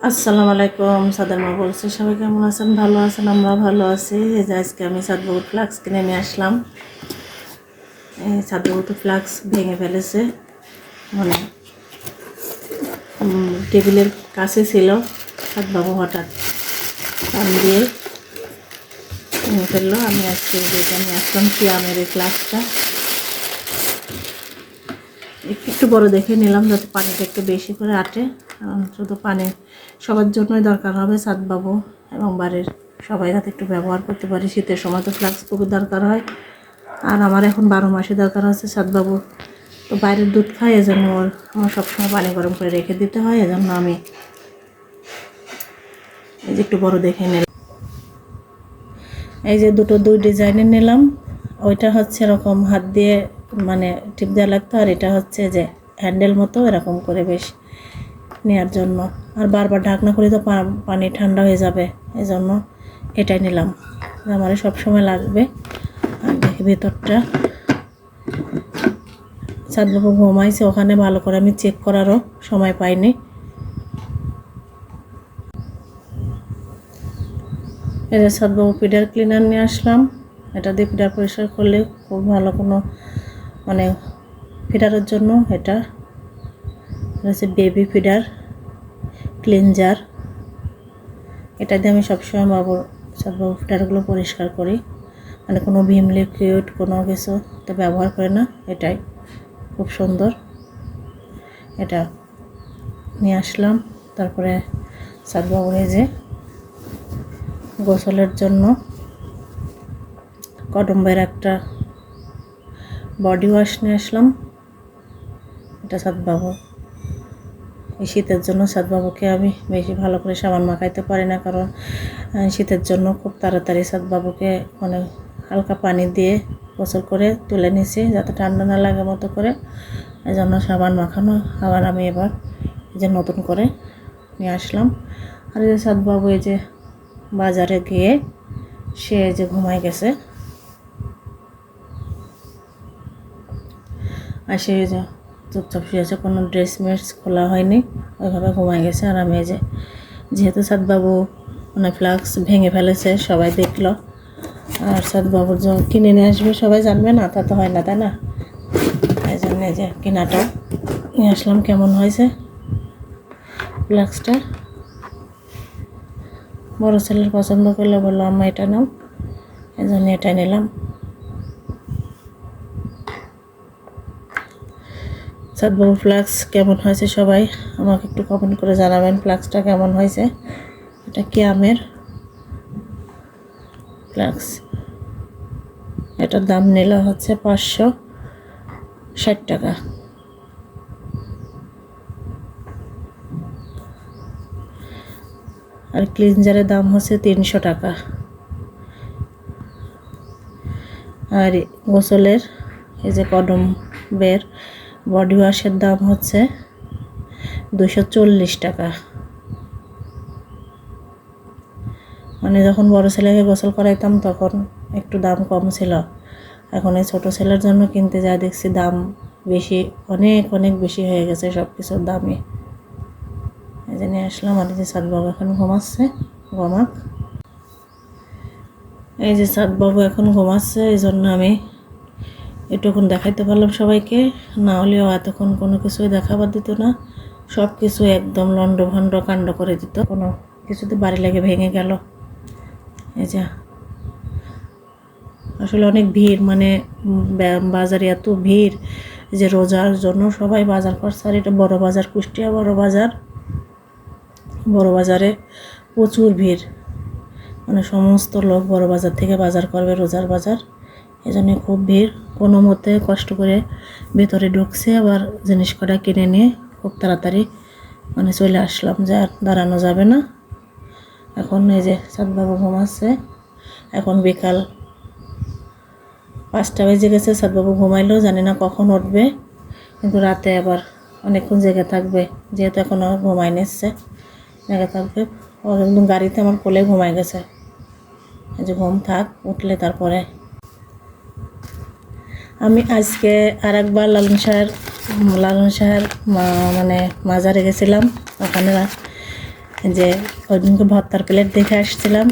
আসসালামু আলাইকুম। সাদার মা বলছি, সবাই কেমন আছেন? ভালো আছেন? আমরা ভালো আছি। এই যে আজকে আমি সাদবাবুর ফ্লাক্স কিনে নিয়ে আসলাম। এই সাদবাবু তো ফ্লাক্স ভেঙে ফেলেছে, মানে টেবিলের কাছে ছিল। সাদবাবু হঠাৎ টান দিয়ে ভেঙে ফেললো। আমি আজকে যেটা নিয়ে আসলাম কিয়ামের এই ফ্লাক্সটা একটু বড় দেখে নিলাম, যাতে পানিটা একটু বেশি করে আটে। কারণ শুধু পানি সবার জন্যই দরকার হবে, সাদবাবু এবং বাড়ির সবাই যাতে একটু ব্যবহার করতে পারি। শীতের সময় তো ফ্লাক্স খুবই দরকার হয়, আর আমার এখন 12 মাসে দরকার হচ্ছে সাদবাবু। তো বাইরের দুধ খাই, এজন্য আমার সবসময় পানি গরম করে রেখে দিতে হয়। এজন্য আমি এই যে একটু বড় দেখে নিলাম। এই যে দুই ডিজাইনের নিলাম। ওইটা হচ্ছে এরকম হাত দিয়ে মানে টিপ দেওয়া লাগতো, আর এটা হচ্ছে যে হ্যান্ডেল মতো এরকম করে বেশ নেওয়ার জন্য। আর বারবার ঢাকনা করে তো পানি ঠান্ডা হয়ে যাবে, এই জন্য এটাই নিলাম। আমার সবসময় লাগবে। আর দেখি ভেতরটা, সাদবাবু ঘুমাইছে ওখানে, ভালো করে আমি চেক করারও সময় পাইনি। এই যে সাদবাবু ফিডার ক্লিনার নিয়ে আসলাম। এটা দিয়ে ফিডার পরিষ্কার করলে খুব ভালো, কোনো মানে ফিডারের জন্য এটা হচ্ছে বেবি ফিডার ক্লিনজার। এটা দিয়ে আমি সবসময় সাদবাবু ফিডারগুলো পরিষ্কার করি, মানে কোনো ভিম লিকুইড কোনো কিছু তো ব্যবহার করে না। এটাই খুব সুন্দর, এটা নিয়ে আসলাম। তারপরে সাদবাবুর এই যে গোসলের জন্য কদম্বের একটা বডি ওয়াশ নিয়ে আসলাম। এটা সাদবাবু এই শীতের জন্য, সাদবাবুকে আমি বেশি ভালো করে সাবান মাখাইতে পারি না, কারণ শীতের জন্য খুব তাড়াতাড়ি সাদবাবুকে মানে হালকা পানি দিয়ে গোসল করে তুলে নিয়েছি, যাতে ঠান্ডা না লাগে মতো করে। এই জন্য সাবান মাখানো আবার আমি এবার এই যে নতুন করে নিয়ে আসলাম। আর এই যে সাদবাবু এই যে বাজারে গিয়ে সে যে ঘুমায় গেছে, আর সে যে চুপচাপ শুয়েছে, কোনো ড্রেস মেস খোলা হয়নি, ওইভাবে ঘুমায় গেছে। আর আমি এই যে যেহেতু সাদবাবু মানে ফ্লাক্স ভেঙে ফেলেছে, সবাই দেখলো, আর সাদবাবুর যে কিনে নিয়ে আসবে সবাই জানবে না, তা তো হয় না, তাই না? এই জন্য এই যে কেনাটা নিয়ে আসলাম। কেমন হয়েছে ফ্লাক্সটা? বড় ছেলের পছন্দ করলে বললো আম্মা এটা নাও, এই জন্য এটা নিলাম। সাদবাবু ফ্লাক্স কেমন হয়েছে সবাই আমাকে একটু কমেন্ট করে জানাবেন, ফ্লাক্সটা কেমন হয়েছে। এটা কিয়ামের ফ্লাক্স, এটার দাম নিল হচ্ছে 560 টাকা। আর ক্লিনজারের দাম হচ্ছে 300 টাকা। আর গোসলের এই যে কদম্বের বডি ওয়াশের দাম হচ্ছে 240 টাকা। মানে যখন বড় ছেলেকে গোসল করাইতাম তখন একটু দাম কম ছিল, এখন এই ছোটো ছেলের জন্য কিনতে যা দেখছি দাম বেশি, অনেক অনেক বেশি হয়ে গেছে সব কিছুর দামই। এই জন্য আসলাম। আর এই যে সাদবাবু এখন ঘুমাচ্ছে, ঘুমাক। এই যে সাদবাবু এখন ঘুমাচ্ছে, এই জন্য আমি এটুকুন দেখাইতে পারলাম সবাইকে, না হলেও এতক্ষণ কোনো কিছুই দেখাবার দিত না, সব কিছু একদম লন্ডভন্ড কাণ্ড করে দিত, কোনো কিছুতে বাড়ি লেগে ভেঙে গেল। এই যে আসলে অনেক ভিড়, মানে বাজারে এত ভিড় যে রোজার জন্য সবাই বাজার করছে। আর এটা বড় বাজার, কুষ্টিয়া বড় বাজার। বড় বাজারে প্রচুর ভিড়, মানে সমস্ত লোক বড় বাজার থেকে বাজার করবে, রোজার বাজার, এই জন্য খুব ভিড়। কোনো মতে কষ্ট করে ভেতরে ঢুকছে, আবার জিনিস কটা কিনে নিয়ে খুব তাড়াতাড়ি মানে চলে আসলাম, যে আর দাঁড়ানো যাবে না। এখন এই যে সাদবাবু ঘুমাচ্ছে, এখন বিকাল 5টা বেজে গেছে। সাদবাবু ঘুমাইলো, জানি না কখন উঠবে, কিন্তু রাতে আবার অনেকক্ষণ জেগে থাকবে, যেহেতু এখনও ঘুমাই নিচ্ছে, জেগে থাকবে। ও একদম গাড়িতে আমার কোলে ঘুমাই গেছে। এই যে ঘুম থাক, উঠলে তারপরে। আমি আজকে আর একবার লালন শাহের মানে মাজারে গেছিলাম। ওখানে যে ওই দিনকে ভর্তার প্লেট দেখে আসছিলাম,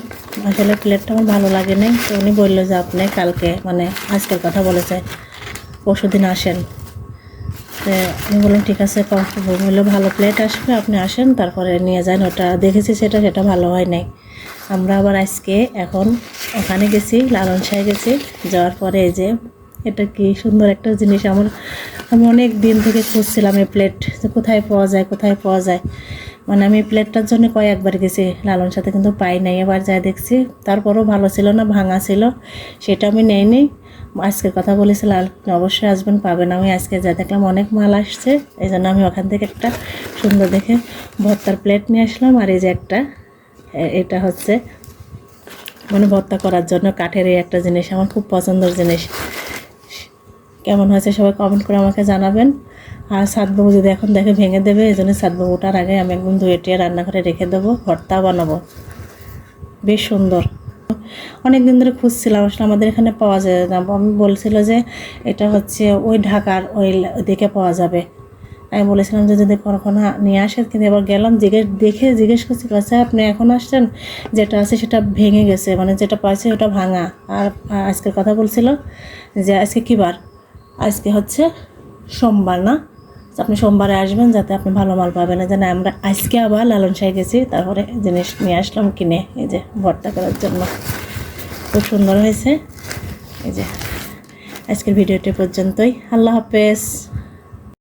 আসলে প্লেটটা আমার ভালো লাগে নাই। তো উনি বললো যে আপনি কালকে মানে আজকের কথা বলেছে পরশুদিন আসেন। তো আমি বললাম ঠিক আছে, বললো ভালো প্লেট আসবে, আপনি আসেন তারপরে নিয়ে যান। ওটা দেখেছি সেটা ভালো হয় নাই। আমরা আবার আজকে এখন ওখানে গেছি, লালন শাহে গেছি। যাওয়ার পরে এই যে এটা কি সুন্দর একটা জিনিস, আমি অনেক দিন থেকে খুঁজছিলাম এই প্লেট, যে কোথায় পাওয়া যায় কোথায় পাওয়া যায়। মানে আমি প্লেটটার জন্য কয়েকবার গেছি লালন সাথে, কিন্তু পাই নাই। এবার যাই দেখছি, তারপরও ভালো ছিল না, ভাঙা ছিল, সেটা আমি নেইনি। আজকের কথা বলেছিলাম আপনি অবশ্যই আসবেন, পাবেন। আমি আজকে যা দেখলাম অনেক মাল আসছে, এই জন্য আমি ওখান থেকে একটা সুন্দর দেখে ভর্তার প্লেট নিয়ে আসলাম। আর এই যে একটা এটা হচ্ছে মানে ভর্তা করার জন্য কাঠের এই একটা জিনিস, আমার খুব পছন্দের জিনিস। কেমন হয়েছে সবাই কমেন্ট করে আমাকে জানাবেন। আর সাতবাবু যদি এখন দেখে ভেঙে দেবে, এই জন্য সাতবাবু ওঠার আগে আমি একদম ধুয়ে টুয়ে রান্নাঘরে রেখে দেবো, ভর্তা বানাবো। বেশ সুন্দর, অনেক দিন ধরে খুঁজছিলাম, আসলে আমাদের এখানে পাওয়া যায় না। আমি বলছিল যে এটা হচ্ছে ওই ঢাকার ওই দিকে পাওয়া যাবে। আমি বলেছিলাম যে যদি কখনো নিয়ে আসে, কিন্তু এবার গেলাম জিজ্ঞেস করছি, কাছে আপনি এখন আসছেন, যেটা আছে সেটা ভেঙে গেছে, মানে যেটা পাইছে ওটা ভাঙা। আর আজকের কথা বলছিল যে আজকে কী বার, আজকে হচ্ছে সোমবার না, আপনি সোমবারে আসবেন যাতে আপনি ভালো মাল পাবেন। এই জন্য আমরা আজকে আবার লালন শাহে গেছি, তারপরে জিনিস নিয়ে আসলাম কিনে, এই যে ভর্তা করার জন্য। খুব সুন্দর হয়েছে। এই যে আজকের ভিডিওটি পর্যন্তই, আল্লাহ হাফেজ।